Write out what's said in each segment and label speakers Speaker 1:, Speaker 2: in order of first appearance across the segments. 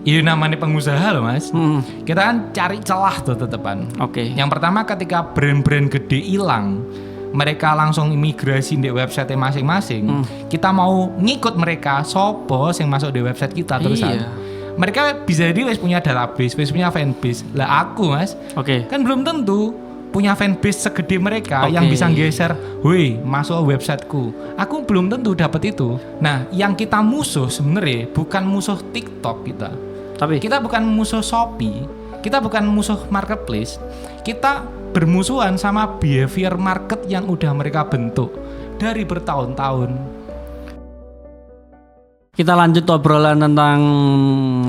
Speaker 1: Iya namanya pengusaha loh mas. Kita kan cari celah tuh tetepan.
Speaker 2: Oke.
Speaker 1: Yang pertama ketika brand-brand gede hilang, mereka langsung imigrasi di website masing-masing. Kita mau ngikut mereka, sopo yang masuk di website kita terusan.
Speaker 2: Iya.
Speaker 1: Mereka bisa jadi wis punya database, wis punya fanbase. Lah aku mas, kan belum tentu punya fanbase segede mereka yang bisa geser, woi masuk websiteku. Aku belum tentu dapat itu. Nah, yang kita musuh sebenarnya bukan musuh TikTok kita.
Speaker 2: Tapi
Speaker 1: Kita bukan musuh Shopee, kita bukan musuh marketplace. Kita bermusuhan sama behavior market yang udah mereka bentuk dari bertahun-tahun.
Speaker 2: kita lanjut obrolan tentang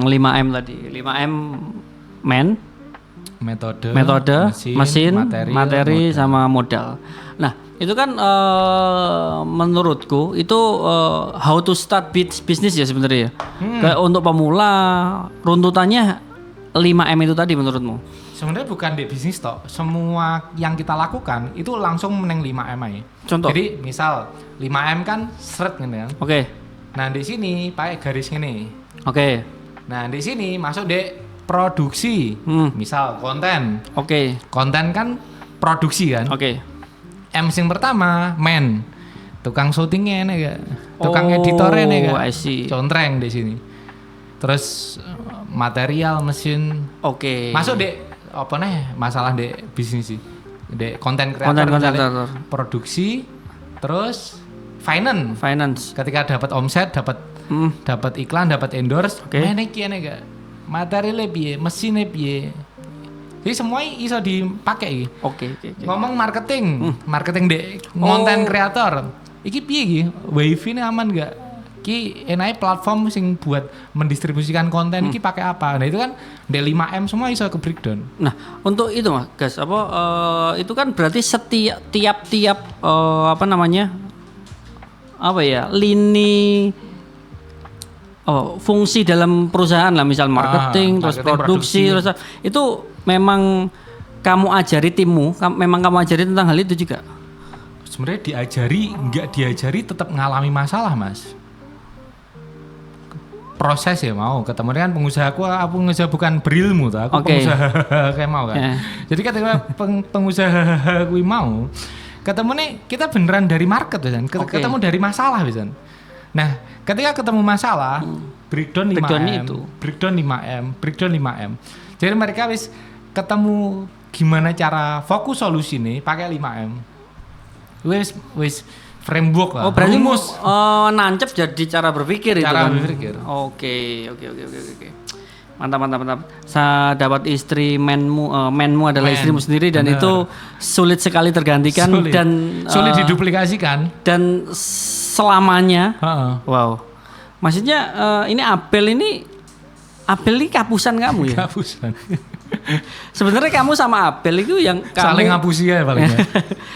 Speaker 2: 5M tadi. 5M metode, mesin, materi sama modal. Nah, itu kan menurutku itu how to start business ya sebenarnya. Kayak untuk pemula runtutannya 5M itu tadi menurutmu?
Speaker 1: Sebenarnya bukan di bisnis toh. Semua yang kita lakukan itu langsung meneng 5M aja.
Speaker 2: Contoh.
Speaker 1: Jadi misal 5M kan seret kan.
Speaker 2: Oke.
Speaker 1: Nah, di sini pakai garis gini.
Speaker 2: Oke.
Speaker 1: Nah, di sini masuk di produksi. Misal konten.
Speaker 2: Oke.
Speaker 1: Konten kan produksi kan.
Speaker 2: Oke.
Speaker 1: M sing pertama men, tukang syutingnya nih gak, tukang editornya nih gak, contreng di sini. Terus material mesin, masuk deh apa nih masalah deh bisnis sih, deh konten kreator, produksi, terus finance. Ketika dapat omset, dapat iklan, dapat endorse, nih gak, materialnya piye, mesinnya piye. Jadi semua iso dipakai.
Speaker 2: Oke.
Speaker 1: Ngomong marketing dek konten kreator. Iki piye iki? Wifi ini aman gak? Ki enake platform sing buat mendistribusikan konten iki pakai apa? Nah itu kan D5M semua iso ke breakdown.
Speaker 2: Nah, untuk itu Mas, guys, itu kan berarti setiap tiap lini fungsi dalam perusahaan lah, misal marketing, terus produksi, terus itu memang kamu ajari timmu, memang kamu ajari tentang hal itu juga?
Speaker 1: Sebenarnya diajari, nggak diajari tetap ngalami masalah mas. Proses ya mau ketemu dengan pengusahaku, aku pengusaha bukan berilmu tuh, aku pengusaha kayak mau kan. Jadi ketika pengusaha gue mau ketemu nih, kita beneran dari market kan, ketemu dari masalah bisa. Nah, ketika ketemu masalah, breakdown 5M. Jadi mereka wis ketemu gimana cara fokus solusi nih pakai 5M. Wis framework lah.
Speaker 2: Berarti nancep jadi cara berpikir
Speaker 1: cara
Speaker 2: itu kan.
Speaker 1: Berpikir.
Speaker 2: Oke. Mantap. Saya dapat istri menmu adalah istrimu sendiri dan itu sulit sekali tergantikan dan
Speaker 1: sulit diduplikasikan
Speaker 2: dan selamanya. Wow. Maksudnya ini Abel ini kapusan kamu ya?
Speaker 1: Kapusan.
Speaker 2: Sebenarnya kamu sama Abel itu yang
Speaker 1: saling ngapusi ya palingnya.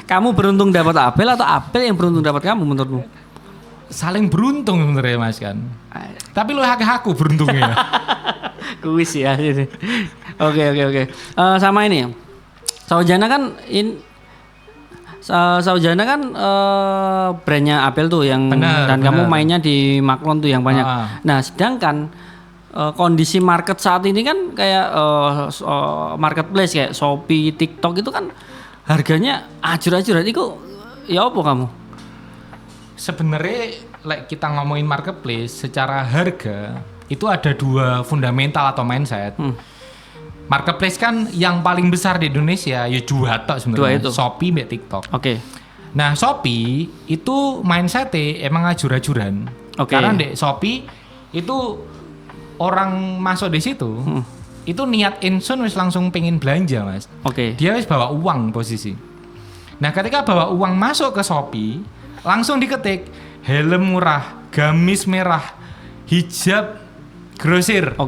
Speaker 2: Kamu beruntung dapat Abel atau Abel yang beruntung dapat kamu menurutmu?
Speaker 1: Saling beruntung sebenarnya mas kan. Tapi lu aku beruntungnya.
Speaker 2: Kuis ya. Oke. Sama ini ya. Saujana kan brandnya Abel tuh yang bener. Kamu mainnya di Maklon tuh yang banyak. Nah, sedangkan kondisi market saat ini kan kayak marketplace kayak Shopee, TikTok itu kan harganya ajur-ajuran. Itu ya apa kamu?
Speaker 1: Sebenarnya kita ngomongin marketplace secara harga itu ada dua fundamental atau mindset. Marketplace kan yang paling besar di Indonesia ya dua sebenarnya, Shopee dan TikTok. Nah, Shopee itu mindsetnya emang ajur-ajuran. Karena di Shopee itu orang masuk di situ itu niat insun wis langsung pengen belanja mas. Dia wis bawa uang posisi. Nah ketika bawa uang masuk ke Shopee langsung diketik helm murah, gamis merah, hijab grosir.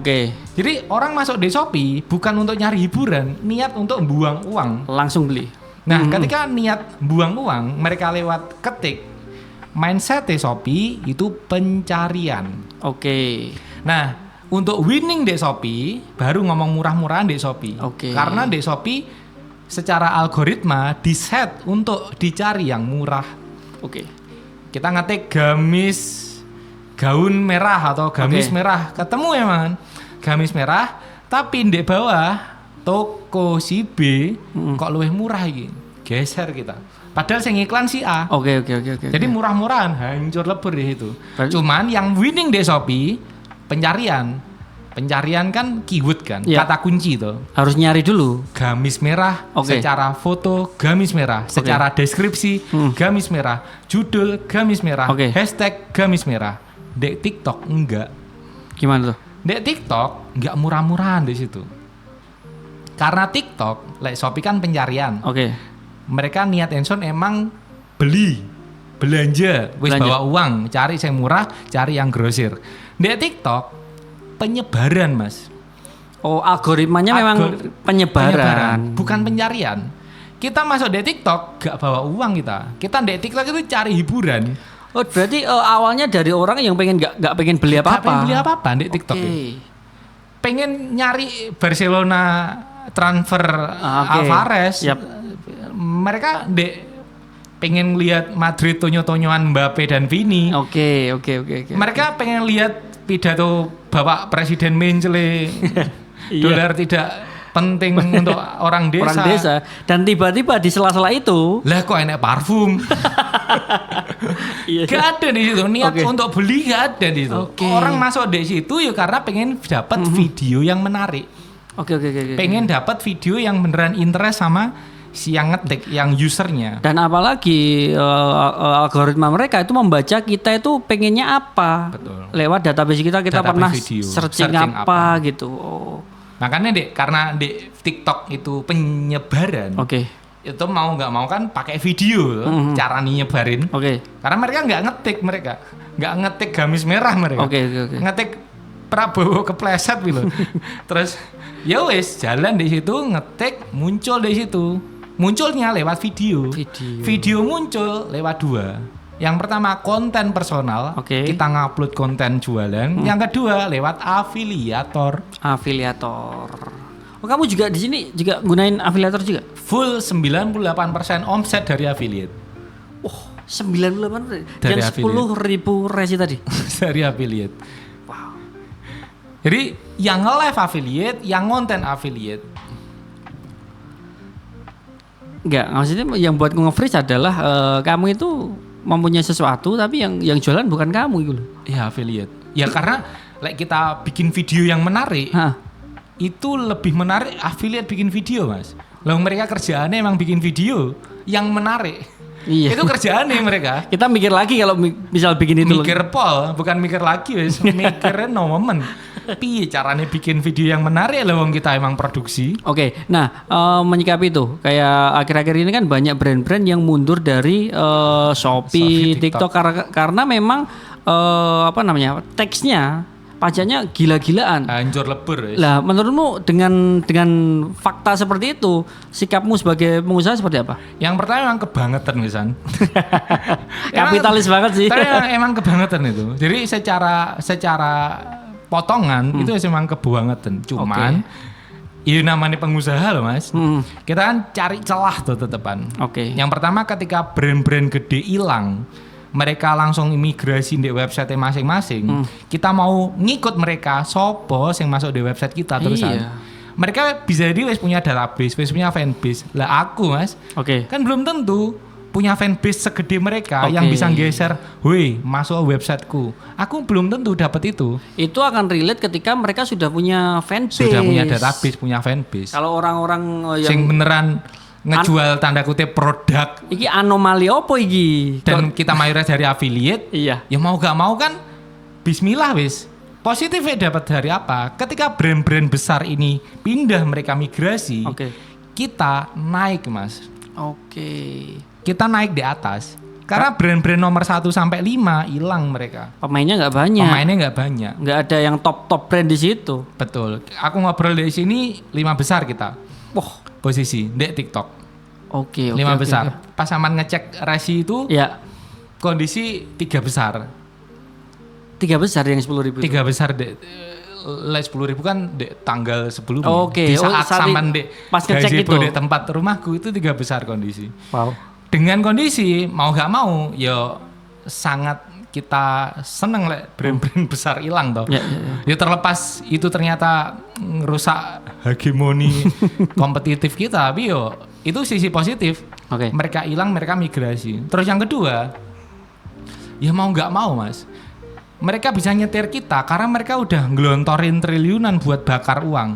Speaker 1: Jadi orang masuk di Shopee bukan untuk nyari hiburan, niat untuk buang uang,
Speaker 2: langsung beli.
Speaker 1: Nah ketika niat buang uang mereka lewat ketik, mindset Shopee itu pencarian. Nah untuk winning di Shopee baru ngomong murah-murahan di Shopee. Karena di Shopee secara algoritma di-set untuk dicari yang murah. Kita ngetik gamis gaun merah atau gamis merah, ketemu ya man. gamis merah, tapi di bawah toko si B kok luwih murah iki. Geser kita. Padahal sing iklan si A.
Speaker 2: Oke.
Speaker 1: Jadi murah-murahan, hancur lebur di situ. Cuman yang winning di Shopee pencarian. Pencarian kan keyword kan, kata kunci itu.
Speaker 2: Harus nyari dulu.
Speaker 1: Gamis merah, secara foto gamis merah, secara deskripsi gamis merah, judul gamis merah, hashtag gamis merah. Dek TikTok enggak.
Speaker 2: Gimana tuh?
Speaker 1: Dek TikTok enggak murah-murahan di situ. Karena TikTok, Shopee kan pencarian. Mereka niat enson emang belanja, wis bawa uang, cari yang murah, cari yang grosir. Dek TikTok penyebaran, Mas.
Speaker 2: Oh, algoritmanya memang penyebaran,
Speaker 1: bukan pencarian. Kita masuk di TikTok gak bawa uang kita. Kita di TikTok itu cari hiburan.
Speaker 2: Oh, berarti awalnya dari orang yang pengen gak pengen beli apa-apa.
Speaker 1: Gak pengen beli apa-apa di TikTok. Pengen nyari Barcelona transfer Alvarez. Mereka pengen lihat Madrid tonyo-tonyoan Mbappe dan Vini.
Speaker 2: Oke.
Speaker 1: Mereka pengen lihat pidato Bapak Presiden Mencele dolar tidak penting untuk orang desa.
Speaker 2: Dan tiba-tiba di sela-sela itu
Speaker 1: lah kok enak parfum. Gak ada di situ niat untuk beli, gak ada di situ. Orang masuk di situ ya karena pengen dapat video yang menarik. Pengen dapat video yang beneran interest sama si yang ngetik, yang usernya.
Speaker 2: Dan apalagi algoritma mereka itu membaca kita itu pengennya apa.
Speaker 1: Betul.
Speaker 2: Lewat database kita pernah
Speaker 1: video,
Speaker 2: searching apa gitu.
Speaker 1: Makanya karena di TikTok itu penyebaran. Itu mau nggak mau kan pakai video cara nyebarin. Karena mereka nggak ngetik gamis merah mereka. Ngetik Prabowo kepleset gitu. Terus ya wes jalan di situ ngetik muncul di situ. Munculnya lewat video muncul lewat 2. Yang pertama konten personal, kita ngupload konten jualan. Yang kedua lewat afiliator. Oh, kamu juga di sini juga gunain afiliator juga? Full 98% omset dari affiliate.
Speaker 2: Oh, 98% dari yang 10.000 resi tadi.
Speaker 1: Dari affiliate. Wow. Jadi yang nge-live affiliate, yang konten affiliate.
Speaker 2: Enggak, maksudnya yang buat nge-freeze adalah kamu itu mempunyai sesuatu tapi yang jualan bukan kamu gitu loh.
Speaker 1: Iya, affiliate. Ya karena kita bikin video yang menarik. Itu lebih menarik affiliate bikin video, Mas. Lah mereka kerjaannya emang bikin video yang menarik. Iya. Itu kerjaannya mereka.
Speaker 2: Kita mikir lagi kalau misal bikin itu.
Speaker 1: Mikir pol, bukan mikir lagi wes. Mikirnya no moment. Piye caranya bikin video yang menarik lah wong kita emang produksi.
Speaker 2: Nah menyikapi itu kayak akhir-akhir ini kan banyak brand-brand yang mundur dari Shopee, TikTok karena memang teksnya pajaknya gila-gilaan.
Speaker 1: Hancur lebur.
Speaker 2: Lah menurutmu dengan fakta seperti itu sikapmu sebagai pengusaha seperti apa?
Speaker 1: Yang pertama emang kebangetan Wisan.
Speaker 2: Kapitalis banget sih.
Speaker 1: Emang kebangetan itu. Jadi secara potongan itu memang kebangetan. Cuman ini namanya pengusaha loh Mas. Kita kan cari celah tuh tetepan. Yang pertama ketika brand-brand gede hilang, mereka langsung imigrasi di website masing-masing. Kita mau ngikut mereka, sopo yang masuk di website kita terusan. Mereka bisa jadi wes punya database, wes punya fanbase. Lah aku Mas, kan belum tentu punya fanbase segede mereka yang bisa geser, woi masuk websiteku. Aku belum tentu dapat itu.
Speaker 2: Itu akan relate ketika mereka sudah punya fanbase.
Speaker 1: Sudah punya database, punya fanbase.
Speaker 2: Kalau orang-orang
Speaker 1: yang beneran ngejual tanda kutip produk.
Speaker 2: Iki anomali apa iki?
Speaker 1: Dan kita mayoritas dari affiliate.
Speaker 2: Iya.
Speaker 1: Ya mau gak mau kan bismillah wis. Positifnya dapat dari apa? Ketika brand-brand besar ini pindah mereka migrasi, kita naik Mas. Kita naik di atas. Karena brand-brand nomor 1 sampai 5 hilang mereka.
Speaker 2: Pemainnya nggak banyak. Nggak ada yang top brand di situ.
Speaker 1: Betul. Aku ngobrol di sini 5 besar kita. Posisi di TikTok. 5 besar. Pas aman ngecek resi itu, kondisi 3 besar.
Speaker 2: 3 besar yang 10.000.
Speaker 1: 3 besar dek. 10.000 kan di tanggal sebelumnya. Di saat saman dek.
Speaker 2: Pas ngecek itu
Speaker 1: di tempat rumahku itu 3 besar kondisi.
Speaker 2: Wow.
Speaker 1: Dengan kondisi mau gak mau, ya sangat kita seneng brand-brand besar hilang toh. Ya terlepas itu ternyata ngerusak hegemoni kompetitif kita, tapi yo itu sisi positif. Mereka hilang, mereka migrasi. Terus yang kedua, ya mau nggak mau Mas, mereka bisa nyetir kita karena mereka udah ngelontorin triliunan buat bakar uang.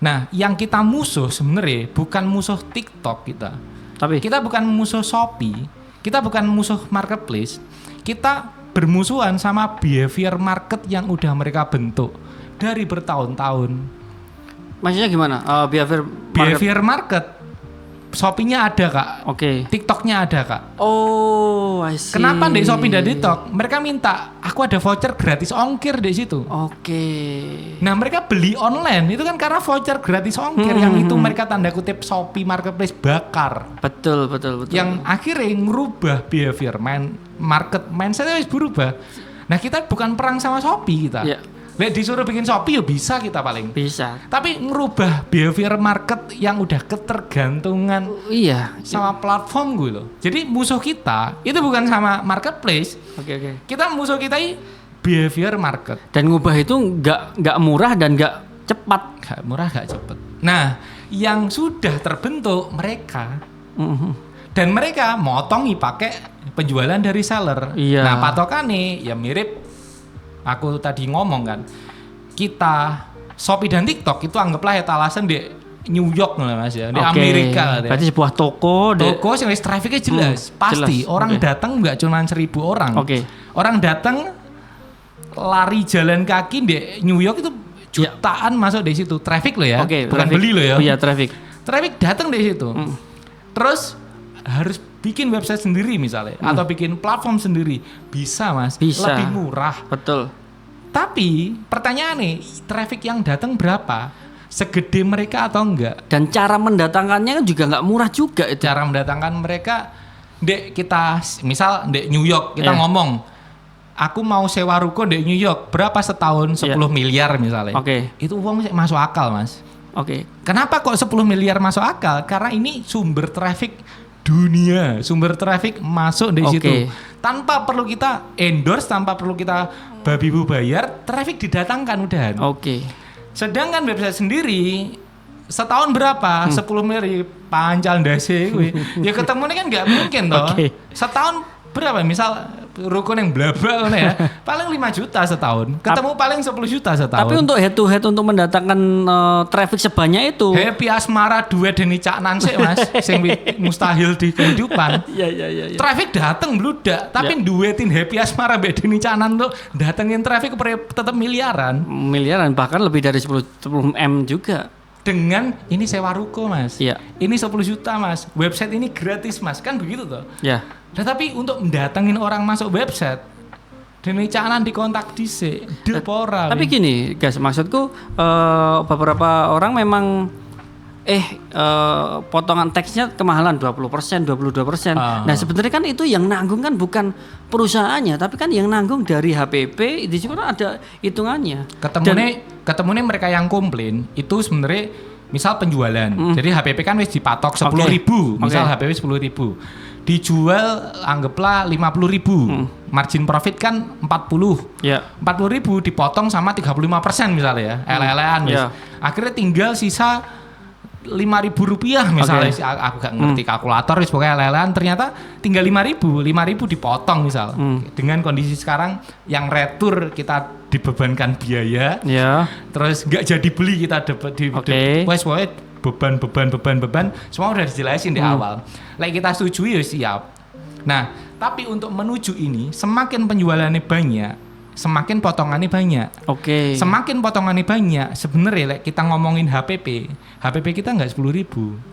Speaker 1: Nah, yang kita musuh sebenarnya bukan musuh TikTok kita bukan musuh Shopee, kita bukan musuh marketplace. Kita bermusuhan sama behavior market yang udah mereka bentuk dari bertahun-tahun.
Speaker 2: Maksudnya gimana?
Speaker 1: Behavior market. Shopee-nya ada kak, TikTok-nya ada kak.
Speaker 2: Oh, I see.
Speaker 1: Kenapa di Shopee dan TikTok? Mereka minta, aku ada voucher gratis ongkir di situ. Nah mereka beli online itu kan karena voucher gratis ongkir yang itu mereka tanda kutip Shopee Marketplace bakar.
Speaker 2: Betul.
Speaker 1: Yang akhirnya ngerubah behavior mindsetnya berubah. Nah kita bukan perang sama Shopee kita. Disuruh bikin Shopee ya bisa kita paling.
Speaker 2: Bisa.
Speaker 1: Tapi ngerubah behavior market yang udah ketergantungan sama platform gue loh. Jadi musuh kita itu bukan sama marketplace. Kita musuh kita ini behavior market.
Speaker 2: Dan ngubah itu nggak murah dan nggak cepat.
Speaker 1: Nggak murah, nggak cepat. Nah, yang sudah terbentuk mereka. Dan mereka motongi pakai penjualan dari seller. Nah, patokannya ya mirip aku tadi ngomong kan, kita Shopee dan TikTok itu anggaplah etalasan di New York lah Mas ya, di Amerika.
Speaker 2: Berarti sebuah toko
Speaker 1: yang trafficnya jelas, pasti jelas. Orang datang nggak cuma 1.000 orang. Orang datang lari jalan kaki di New York itu jutaan masuk di situ, traffic loh ya, bukan traffic. Beli loh ya.
Speaker 2: Iya traffic
Speaker 1: datang di situ. Terus harus bikin website sendiri misalnya atau bikin platform sendiri bisa Mas, lebih murah.
Speaker 2: Betul.
Speaker 1: Tapi pertanyaannya, traffic yang datang berapa? Segede mereka atau enggak?
Speaker 2: Dan cara mendatangkannya juga nggak murah juga itu.
Speaker 1: Cara mendatangkan mereka, kita misal di New York kita ngomong, aku mau sewa ruko di New York berapa setahun? 10 miliar misalnya. Itu uang masuk akal Mas. Kenapa kok 10 miliar masuk akal? Karena ini sumber traffic dunia, sumber traffic masuk di situ tanpa perlu kita endorse, tanpa perlu kita babi bu bayar, traffic didatangkan udahan. Sedangkan website sendiri setahun berapa? 10 miliar pancal ndase gue. Ya ketemu ini kan nggak mungkin toh. Setahun berapa? Misal rukun yang blabla ya, paling 5 juta setahun. Ketemu paling 10 juta setahun.
Speaker 2: Tapi untuk head to head untuk mendatangkan traffic sebanyak itu.
Speaker 1: Happy asmara duet Deni Caknan sih Mas, sing mustahil di kehidupan.
Speaker 2: Iya.
Speaker 1: Traffic dateng bludak, tapi duetin Happy asmara mbek Deni Caknan tuh datengin traffic tetap miliaran.
Speaker 2: Bahkan lebih dari 10 M juga.
Speaker 1: Dengan ini sewa ruko Mas. Ini 10 juta Mas. Website ini gratis Mas, kan begitu toh? Nah, tapi untuk mendatangin orang masuk website, Deni Caknan dikontak dhisik, pora.
Speaker 2: Tapi gini, guys, maksudku beberapa orang memang potongan teksnya kemahalan 20%, 22%. Nah, sebenarnya kan itu yang nanggung kan bukan perusahaannya, tapi kan yang nanggung dari HPP, itu juga ada hitungannya.
Speaker 1: Ketemunya mereka yang komplain itu sebenarnya misal penjualan. Jadi HPP kan wis dipatok 10.000, misal HPP 10.000. Dijual anggaplah 50.000, margin profit kan 40. 40.000 dipotong sama 35% misalnya ya, LLN. Akhirnya tinggal sisa 5.000 rupiah misalnya. Aku gak ngerti kalkulator, pokoknya LLN ternyata tinggal 5.000 dipotong misal. Dengan kondisi sekarang yang retur kita dibebankan biaya, terus gak jadi beli kita pokoknya beban semua udah dijelasin di awal. Kita setuju ya siap. Nah, tapi untuk menuju ini semakin penjualannya banyak, semakin potongannya banyak. Semakin potongannya banyak, sebenarnya kita ngomongin HPP kita nggak 10.000.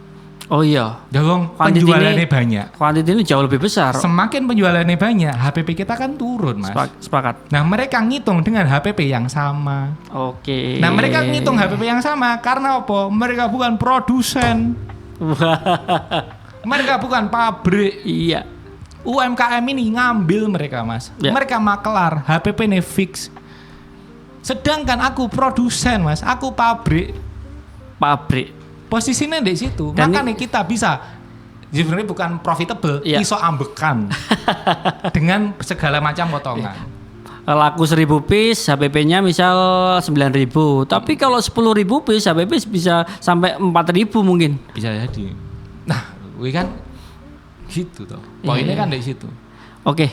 Speaker 2: Oh iya.
Speaker 1: Dong, penjualannya banyak.
Speaker 2: Kuantiti ini jauh lebih besar.
Speaker 1: Semakin penjualannya banyak, HPP kita kan turun, Mas.
Speaker 2: Sepakat.
Speaker 1: Nah, mereka ngitung dengan HPP yang sama. Nah, mereka ngitung HPP yang sama karena apa? Mereka bukan produsen. Mereka bukan pabrik. UMKM ini ngambil mereka, Mas. Mereka makelar, HPP ini fix. Sedangkan aku produsen, Mas. Aku pabrik. Posisinya di situ. Makanya kita bisa sebenarnya bukan profitable, iso ambekan dengan segala macam potongan.
Speaker 2: Laku 1.000 piece, HPP-nya misal 9.000. Tapi kalau 10.000 piece, HPP bisa sampai 4.000 mungkin.
Speaker 1: Bisa jadi. Nah, gue kan gitu toh. Poinnya kan dari situ.
Speaker 2: Oke.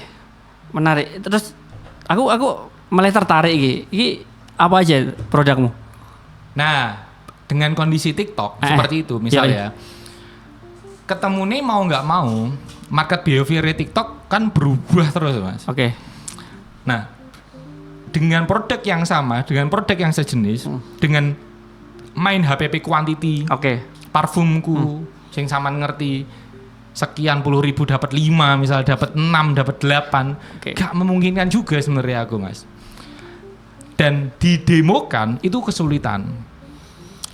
Speaker 2: Menarik. Terus aku mulai tertarik iki apa aja produkmu?
Speaker 1: Nah, dengan kondisi TikTok seperti itu misalnya. Ketemu nih mau nggak mau, market behavior TikTok kan berubah terus, Mas.
Speaker 2: Oke.
Speaker 1: Nah, dengan produk yang sama, dengan produk yang sejenis, dengan main HPP quantity, parfumku, sing sampean ngerti, sekian puluh ribu dapat 5, misal dapat 6, dapat 8, gak memungkinkan juga sebenarnya aku, Mas. Dan didemokan itu kesulitan.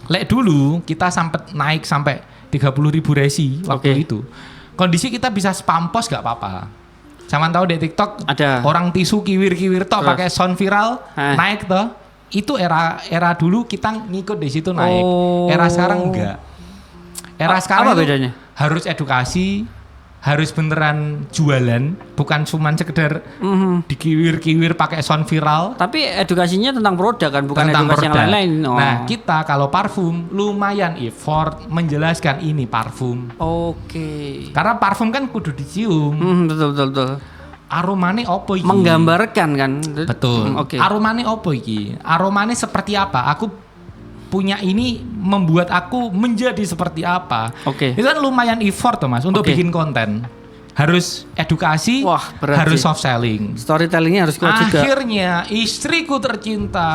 Speaker 1: Lek dulu kita naik sampai 30.000 resi waktu itu. Kondisi kita bisa spam post gak apa-apa. Zaman tahu di TikTok ada orang tisu kiwir-kiwir tok pakai sound viral naik toh. Itu era dulu kita ngikut di situ naik. Era sekarang enggak. Era sekarang
Speaker 2: apa bedanya?
Speaker 1: Harus edukasi, harus beneran jualan, bukan cuma sekedar dikiwir-kiwir pakai sound viral.
Speaker 2: Tapi edukasinya tentang produk kan, bukan
Speaker 1: tentang
Speaker 2: edukasi
Speaker 1: produk
Speaker 2: yang lain-lain.
Speaker 1: Nah, kita kalau parfum lumayan effort menjelaskan ini parfum. Karena parfum kan kudu dicium.
Speaker 2: Betul.
Speaker 1: Aromane opo iki?
Speaker 2: Menggambarkan kan.
Speaker 1: Betul. Aromane opo iki? Aromane seperti apa? Aku punya ini membuat aku menjadi seperti apa. Itu kan lumayan effort tuh, Mas, untuk bikin konten. Harus edukasi, harus soft selling.
Speaker 2: Storytellingnya harus kuat juga.
Speaker 1: Akhirnya istriku tercinta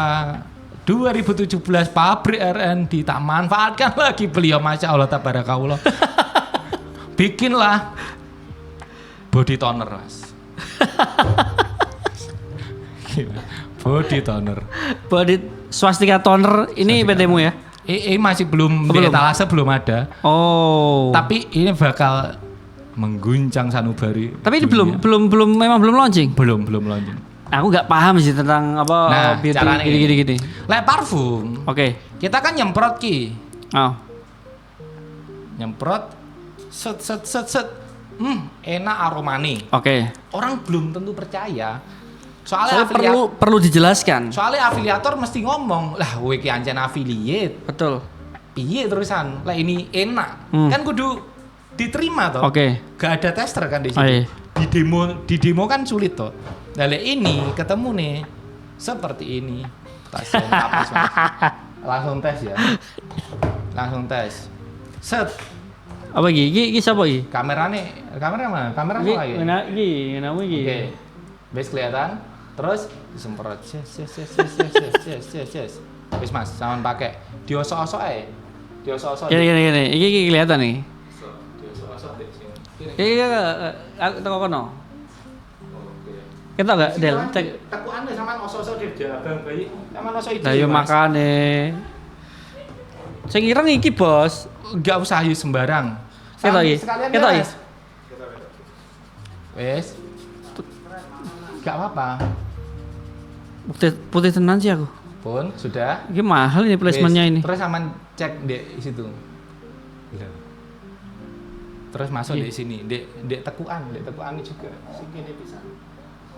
Speaker 1: 2017 pabrik R&D tak manfaatkan lagi beliau, Masya Allah tabarakallah. Bikinlah body toner, Mas. Body toner.
Speaker 2: Body swastika toner ini PT-mu ya?
Speaker 1: Masih belum di etalase, belum ada. Tapi ini bakal mengguncang sanubari.
Speaker 2: Tapi ini memang belum launching.
Speaker 1: Belum launching.
Speaker 2: Aku nggak paham sih tentang apa gini.
Speaker 1: Lek parfum. Kita kan nyemprot ki. Nyemprot set. Enak aromane. Orang belum tentu percaya. Soalnya
Speaker 2: perlu dijelaskan.
Speaker 1: Soalnya afiliator mesti ngomong, lah kowe ki ancen affiliate.
Speaker 2: Betul.
Speaker 1: Piye terusan? Lah ini enak. Kan kudu diterima toh. Gak ada tester kan di sini. Di demo kan sulit toh. Nah, ini ketemu nih seperti ini. Langsung tes ya. Set.
Speaker 2: Apa iki siapa iki?
Speaker 1: Kamera mana? Kamera apa lagi?
Speaker 2: Iki.
Speaker 1: Bes kelihatan. Terus disemprot. Yes. Wis Mas, sampean pakai. Diosok-osok ae.
Speaker 2: Gini. Iki kelihatan nih.
Speaker 1: Diosok-osok di sini.
Speaker 2: Iya, aku teko kono. Kita enggak Del, cek.
Speaker 1: Tekuan sampean osok-osok di abang bayi. Sampean osok iki.
Speaker 2: Lah yo makane. Sing ireng iki, Bos.
Speaker 1: Enggak usah ayu sembarang.
Speaker 2: Ketok iki.
Speaker 1: Wes. Gak apa-apa.
Speaker 2: Putih tenan sih aku.
Speaker 1: Pun sudah.
Speaker 2: Ini mahal ini placementnya ini.
Speaker 1: Terus aman cek di situ. Terus masuk di sini, di tekuan juga. Segini bisa.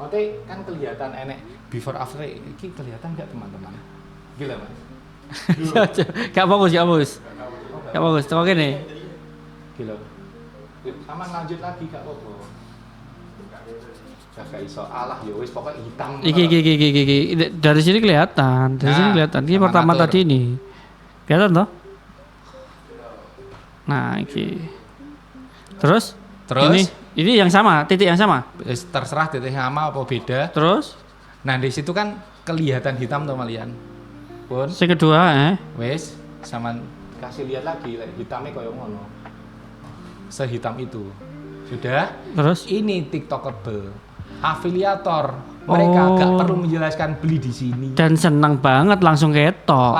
Speaker 1: Oke, kan kelihatan enek before after. Ini kelihatan nggak teman-teman? Gila Mas.
Speaker 2: Gak bagus. Coba gini.
Speaker 1: Gila. Sama lanjut lagi gak apa-apa. Gak iso alah ya wis pokoknya hitam.
Speaker 2: Iki. Dari sini kelihatan. Ini pertama tadi ini. Kelihatan toh? Nah, iki. Terus? Ini yang sama, titik yang sama.
Speaker 1: Terserah titik yang sama apa beda.
Speaker 2: Terus?
Speaker 1: Nah, di situ kan kelihatan hitam tuh malian. Pun.
Speaker 2: Si kedua,
Speaker 1: Wes, sama kasih lihat lagi, hitamnya koyo ngono. Sehitam itu. Sudah?
Speaker 2: Terus?
Speaker 1: Ini TikTokable. Afiliator. Mereka gak perlu menjelaskan beli di sini.
Speaker 2: Dan senang banget langsung ketok.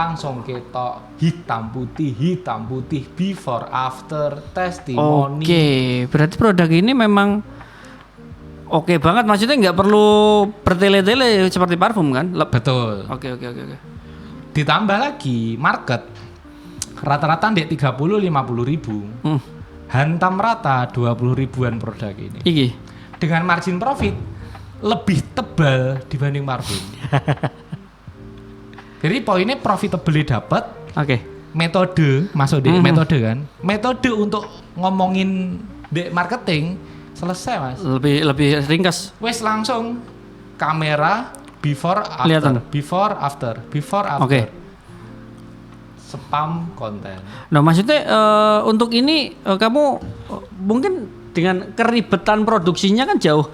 Speaker 1: Hitam putih, before after testimoni.
Speaker 2: Berarti produk ini memang oke banget. Maksudnya nggak perlu bertele-tele seperti parfum kan?
Speaker 1: Betul.
Speaker 2: Oke.
Speaker 1: Ditambah lagi market rata-rata di 30-50 ribu. hantam rata 20 ribuan produk ini.
Speaker 2: Iki.
Speaker 1: Dengan margin profit lebih tebal dibanding parfum. Jadi poinnya profitable dapat.
Speaker 2: Oke.
Speaker 1: Metode masuk di metode kan. Metode untuk ngomongin di marketing selesai Mas.
Speaker 2: Lebih ringkas.
Speaker 1: Wes langsung kamera before after.
Speaker 2: Kelihatan.
Speaker 1: Before after.
Speaker 2: Oke.
Speaker 1: Spam konten.
Speaker 2: Nah maksudnya untuk ini kamu mungkin dengan keribetan produksinya kan jauh.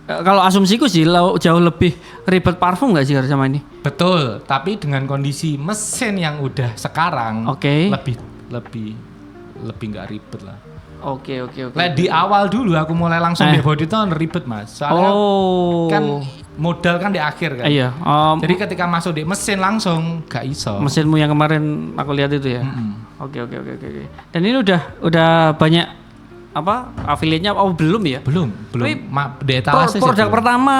Speaker 2: Kalau asumsiku sih jauh lebih ribet parfum nggak sih sama ini?
Speaker 1: Betul, tapi dengan kondisi mesin yang udah sekarang, lebih nggak ribet lah.
Speaker 2: Oke.
Speaker 1: Lah di awal dulu aku mulai langsung di body tone ribet Mas. Soalnya kan modal kan di akhir kan.
Speaker 2: Iya.
Speaker 1: Jadi ketika masuk di mesin langsung gak iso.
Speaker 2: Mesinmu yang kemarin aku lihat itu ya. Oke. Dan ini udah banyak apa affiliate-nya belum ya?
Speaker 1: Belum.
Speaker 2: Produk pertama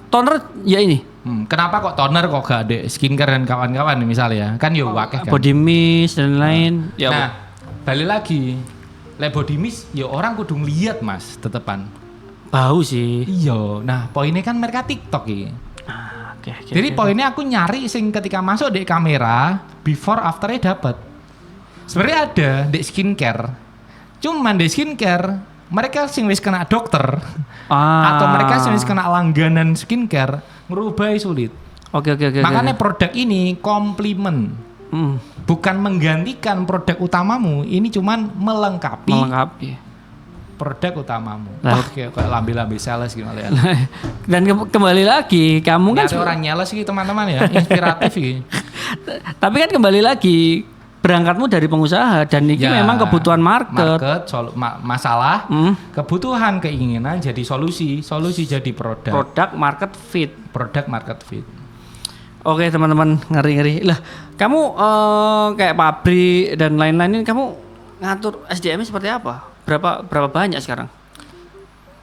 Speaker 2: toner ya ini.
Speaker 1: Kenapa kok toner kok gak ada skincare dan kawan-kawan misalnya? Kan yo wakeh kan.
Speaker 2: Body mist dan lain. Ya.
Speaker 1: Nah, balik lagi. Body mist ya orang kudu ngeliat Mas, tetepan.
Speaker 2: Bau sih.
Speaker 1: Iya. Nah, poinnya kan mereka TikTok iki.
Speaker 2: Oke.
Speaker 1: Jadi poinnya aku nyari sing ketika masuk di kamera before after-nya dapat. Sebenarnya ada di skincare. Cuman di skincare mereka sing wis kena dokter atau mereka sing wis kena langganan skincare ngerubah sulit.
Speaker 2: Oke.
Speaker 1: Makanya produk ini komplimen. Bukan menggantikan produk utamamu, ini cuman melengkapi produk utamamu. Oke, kayak lambe-lambe sales gimana ya.
Speaker 2: Dan kembali lagi, kamu kan
Speaker 1: orang nyales gitu teman-teman ya, inspiratif gitu.
Speaker 2: Tapi kan kembali lagi berangkatmu dari pengusaha dan ini memang kebutuhan market
Speaker 1: masalah, kebutuhan keinginan jadi solusi jadi produk
Speaker 2: market fit. Oke teman-teman, ngeri lah. Kamu kayak pabrik dan lain-lain ini kamu ngatur SDM-nya seperti apa? Berapa banyak sekarang?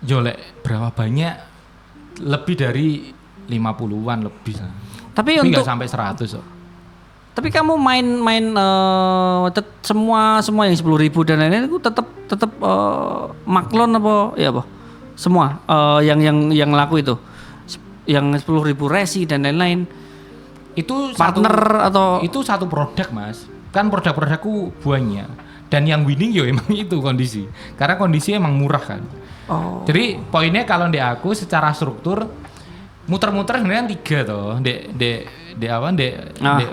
Speaker 1: Jolek berapa banyak? Lebih dari 50-an lebih.
Speaker 2: Tapi untuk
Speaker 1: nggak sampai 100 kok.
Speaker 2: Tapi kamu main semua yang 10.000 dan lain-lain itu tetap maklon apa ya apa? Semua yang laku itu. Yang 10.000 resi dan lain-lain.
Speaker 1: Itu
Speaker 2: partner atau
Speaker 1: itu satu produk Mas. Kan produk-produkku banyak. Dan yang winning yo emang itu kondisi. Karena kondisi emang murah kan. Jadi poinnya kalau di aku secara struktur muter-muter sebenarnya 3 toh. Di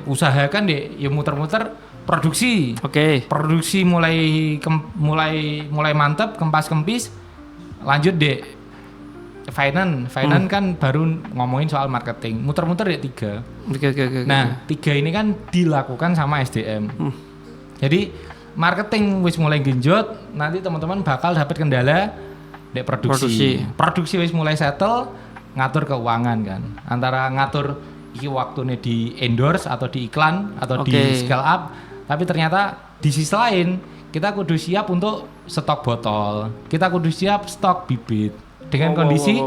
Speaker 1: usaha kan ya muter-muter produksi.
Speaker 2: Oke.
Speaker 1: Produksi mulai mantap, kempas-kempis. Lanjut finance kan baru ngomongin soal marketing. Muter-muter 3.
Speaker 2: Oke.
Speaker 1: Nah, 3 ini kan dilakukan sama SDM. Jadi marketing wis mulai genjot, nanti teman-teman bakal dapat kendala di produksi. Produksi wis mulai settle, ngatur keuangan kan. Antara ngatur iki waktunya di endorse atau di iklan atau di scale up, tapi ternyata di sisi lain kita kudu siap untuk stok botol, kita kudu siap stok bibit dengan kondisi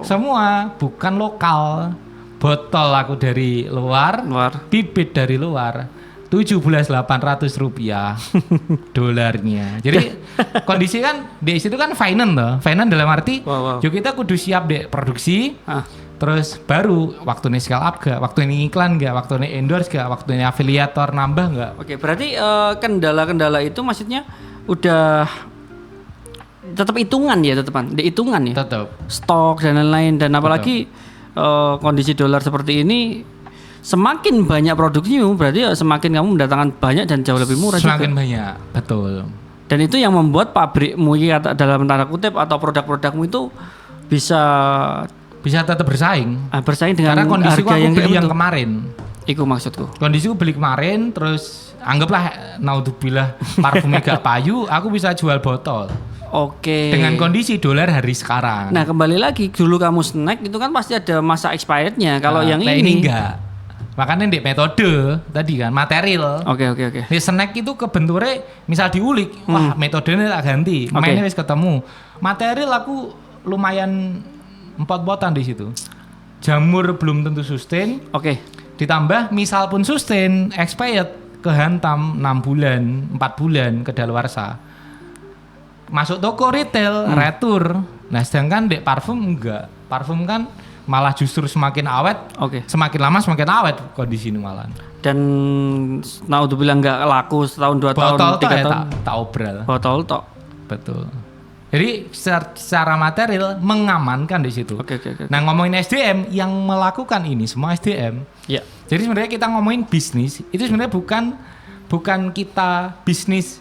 Speaker 1: semua bukan lokal, botol aku dari luar. Bibit dari luar 17.800 rupiah dolarnya. Jadi kondisi kan di situ kan finance loh. Finance dalam arti yuk kita kudu siap deh produksi. Terus baru waktu ini scale up gak, waktu ini iklan gak, waktu ini endorse gak, waktu ini afiliator nambah gak.
Speaker 2: Oke, berarti kendala-kendala itu maksudnya udah tetap hitungan ya, dihitungan ya.
Speaker 1: Tetap.
Speaker 2: Stok dan lain-lain dan apalagi kondisi dolar seperti ini, semakin banyak produksimu berarti semakin kamu mendatangkan banyak dan jauh lebih murah.
Speaker 1: Semakin banyak, betul.
Speaker 2: Dan itu yang membuat pabrikmu dalam tanda kutip atau produk-produkmu itu bisa
Speaker 1: tetap bersaing.
Speaker 2: Bersaing dengan
Speaker 1: karena kondisi
Speaker 2: harga
Speaker 1: yang beli yang kemarin.
Speaker 2: Iku maksudku.
Speaker 1: Kondisiku beli kemarin terus anggaplah naudzubillah parfumnya gak payu, aku bisa jual botol.
Speaker 2: Oke.
Speaker 1: Dengan kondisi dolar hari sekarang.
Speaker 2: Nah, kembali lagi dulu kamu snack itu kan pasti ada masa expirednya. Kalau yang ini
Speaker 1: enggak. Makanya di metode tadi kan material.
Speaker 2: Oke.
Speaker 1: Di snack itu kebentuknya misal diulik, wah metodenya tak ganti. Mainnya wis ketemu. Material aku lumayan 4 botan di situ. Jamur belum tentu sustain.
Speaker 2: Oke.
Speaker 1: Ditambah misal pun sustain, expired kehantam 6 bulan, 4 bulan kedaluarsa. masuk toko retail, retur. Nah, sedangkan dek parfum enggak. Parfum kan malah justru semakin awet. Semakin lama semakin awet kondisi ini malah.
Speaker 2: Dan naudzubillah enggak laku setahun 2 tahun 3 tahun.
Speaker 1: Tak obral.
Speaker 2: Botol tok.
Speaker 1: Betul. Jadi secara material mengamankan di situ.
Speaker 2: Oke.
Speaker 1: Nah, ngomongin SDM yang melakukan ini semua SDM.
Speaker 2: Ya.
Speaker 1: Jadi sebenarnya kita ngomongin bisnis itu sebenarnya bukan kita bisnis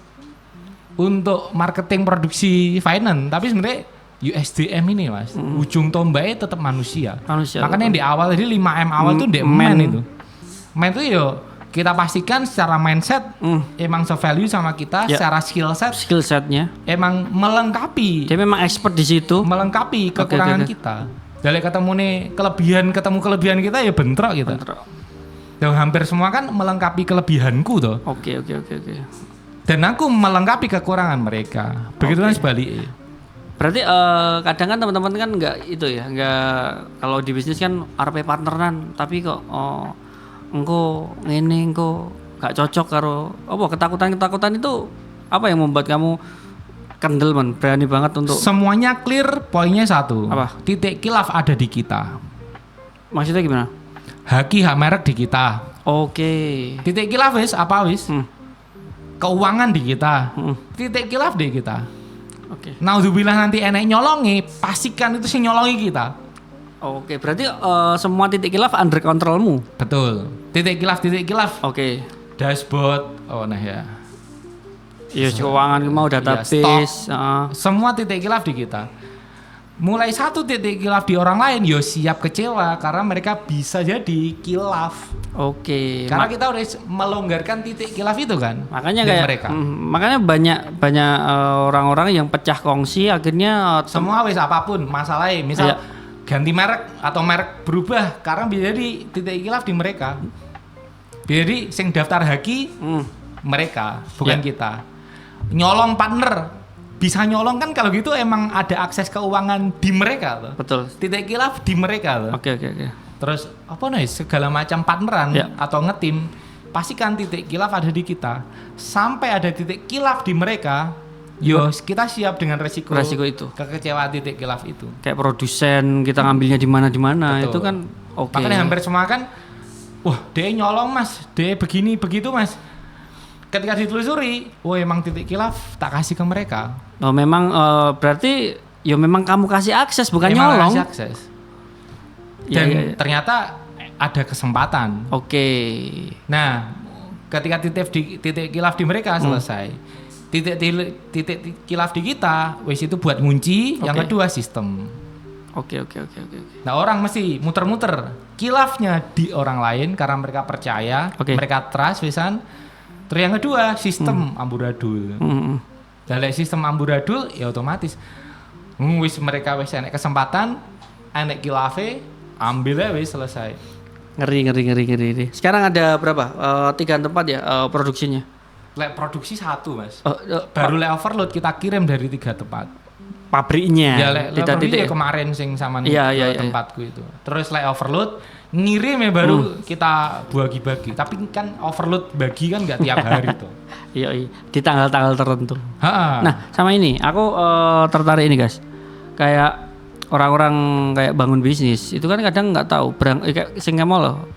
Speaker 1: untuk marketing, produksi, finance, tapi sebenarnya USDM ini Mas, ujung tombaknya tetap manusia. Makanya yang di awal tadi 5M awal tuh men itu. Men itu yo kita pastikan secara mindset emang se-value sama kita, secara skill setnya emang melengkapi.
Speaker 2: Dia memang expert di situ.
Speaker 1: Melengkapi kekurangan kita. Dari ketemu kelebihan kita ya bentrok gitu. Dan hampir semua kan melengkapi kelebihanku tuh.
Speaker 2: Oke.
Speaker 1: Dan aku melengkapi kekurangan mereka. Begitu kan sebaliknya.
Speaker 2: Berarti kadang kan teman-teman kan nggak kalau di bisnis kan RP partneran, tapi kok engko gak cocok karo ketakutan itu apa yang membuat kamu kendel berani banget untuk
Speaker 1: semuanya clear. Poinnya satu,
Speaker 2: apa?
Speaker 1: Titik kilaf ada di kita.
Speaker 2: Maksudnya gimana?
Speaker 1: Hak merek di kita. Titik kilaf wis keuangan di kita. Titik kilaf di kita. Naudzubillah nanti enek nyolongi, pastikan itu sih nyolongi kita.
Speaker 2: Berarti semua titik kilaf under kontrolmu.
Speaker 1: Betul. Titik kilaf. Dashboard. Ya.
Speaker 2: Iya, keuangan mau database.
Speaker 1: Semua titik kilaf di kita. Mulai satu titik kilaf di orang lain, yo siap kecewa karena mereka bisa jadi kilaf. Karena kita udah melonggarkan titik kilaf itu kan.
Speaker 2: Makanya mereka. Makanya banyak orang-orang yang pecah kongsi akhirnya
Speaker 1: semua apapun masalahnya, misal ganti merek atau merek berubah karena bisa jadi titik kilaf di mereka. Jadi sing daftar haki mereka, bukan kita. Nyolong partner, bisa nyolong kan kalau gitu emang ada akses keuangan di mereka tuh.
Speaker 2: Betul.
Speaker 1: Titik kilaf di mereka tuh.
Speaker 2: Oke.
Speaker 1: Terus segala macam partneran atau ngetim, pastikan titik kilaf ada di kita. Sampai ada titik kilaf di mereka, kita siap dengan resiko
Speaker 2: itu.
Speaker 1: Kekecewaan titik kilaf itu.
Speaker 2: Kayak produsen kita ngambilnya di mana itu kan
Speaker 1: Makanya hampir semua kan, wah dia nyolong Mas, dia begini begitu Mas. Ketika ditelusuri, emang titik kilaf tak kasih ke mereka.
Speaker 2: Memang berarti memang kamu kasih akses bukan nyolong.
Speaker 1: Kasih akses. Dan ternyata ada kesempatan. Nah, ketika titik kilaf di mereka selesai, titik kilaf di kita, itu buat ngunci. Yang kedua sistem.
Speaker 2: Oke.
Speaker 1: Nah, orang mesti muter-muter kilafnya di orang lain karena mereka percaya, mereka trust wisan. Terus yang kedua sistem amburadul. Dari sistem amburadul ya otomatis mereka enek kesempatan, enek kilafe, ambil aja selesai.
Speaker 2: Ngeri. Sekarang ada berapa? 3 tempat ya produksinya?
Speaker 1: Produksi 1 Mas. Baru overload kita kirim dari 3 tempat.
Speaker 2: Pabriknya.
Speaker 1: Ya titik kemarin sing sama tempatku itu. Terus overload ngirim ya baru kita bagi-bagi. Tapi kan overload bagi kan nggak tiap hari tuh.
Speaker 2: Iya. Di tanggal-tanggal tertentu. Nah sama ini aku tertarik ini guys. Kayak orang-orang kayak bangun bisnis itu kan kadang nggak tahu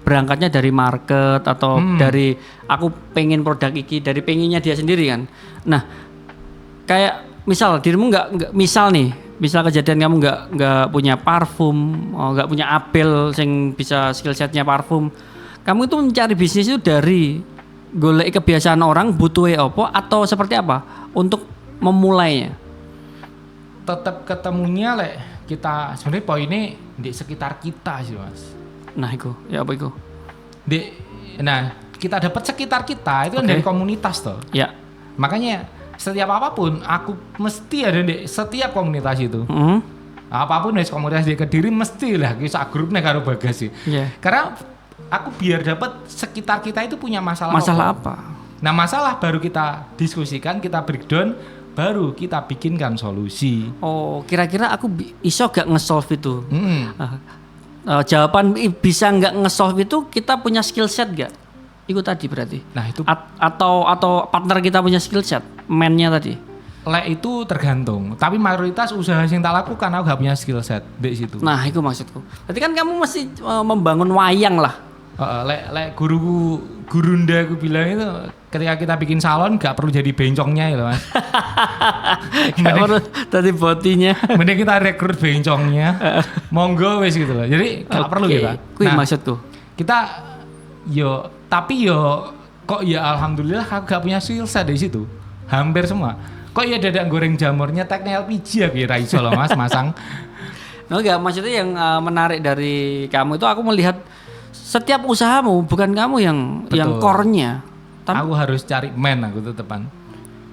Speaker 2: berangkatnya dari market atau dari aku pengen produk iki, dari pengennya dia sendiri kan. Nah kayak misal dirimu misal kejadian kamu nggak punya parfum, nggak punya apel sing bisa skill setnya parfum, kamu itu mencari bisnis itu dari golek kebiasaan orang butuhnya apa atau seperti apa untuk memulainya?
Speaker 1: Tetap ketemunya kita sebenarnya poinnya di sekitar kita sih Mas.
Speaker 2: Nah itu ya apa itu?
Speaker 1: Kita dapat sekitar kita itu kan dari komunitas toh.
Speaker 2: Ya.
Speaker 1: Makanya setiap apapun aku mesti ada di setiap komunitas itu. Apapun dari komunitas di Kediri mestilah kisah grupnya karo Bagas sih. Karena aku biar dapat sekitar kita itu punya masalah
Speaker 2: apa.
Speaker 1: Nah masalah baru kita diskusikan, kita breakdown, baru kita bikinkan solusi.
Speaker 2: Kira-kira aku iso gak nge-solve itu? Jawaban bisa gak nge-solve itu kita punya skill set gak? Itu tadi berarti.
Speaker 1: Nah itu
Speaker 2: atau partner kita punya skill set, man-nya tadi.
Speaker 1: Lek itu tergantung, tapi mayoritas usaha yang tak lakukan aku gak punya skill set di situ.
Speaker 2: Nah, itu maksudku. Berarti kan kamu mesti membangun wayang lah.
Speaker 1: Lek gurunda aku bilang itu ketika kita bikin salon gak perlu jadi bencongnya ya Mas.
Speaker 2: Gak perlu tadi botinya.
Speaker 1: Mending kita rekrut bencongnya. Monggo wes gitu loh. Jadi gak perlu kita.
Speaker 2: Kuwi maksudku.
Speaker 1: Kita tapi kok ya alhamdulillah aku gak punya skill set di situ. Hampir semua. Kok ya dadak goreng jamurnya teknik LPG ya kira iso loh Mas masang.
Speaker 2: Enggak, maksudnya yang menarik dari kamu itu aku melihat setiap usahamu bukan kamu yang core-nya.
Speaker 1: Aku harus cari aku tetepan.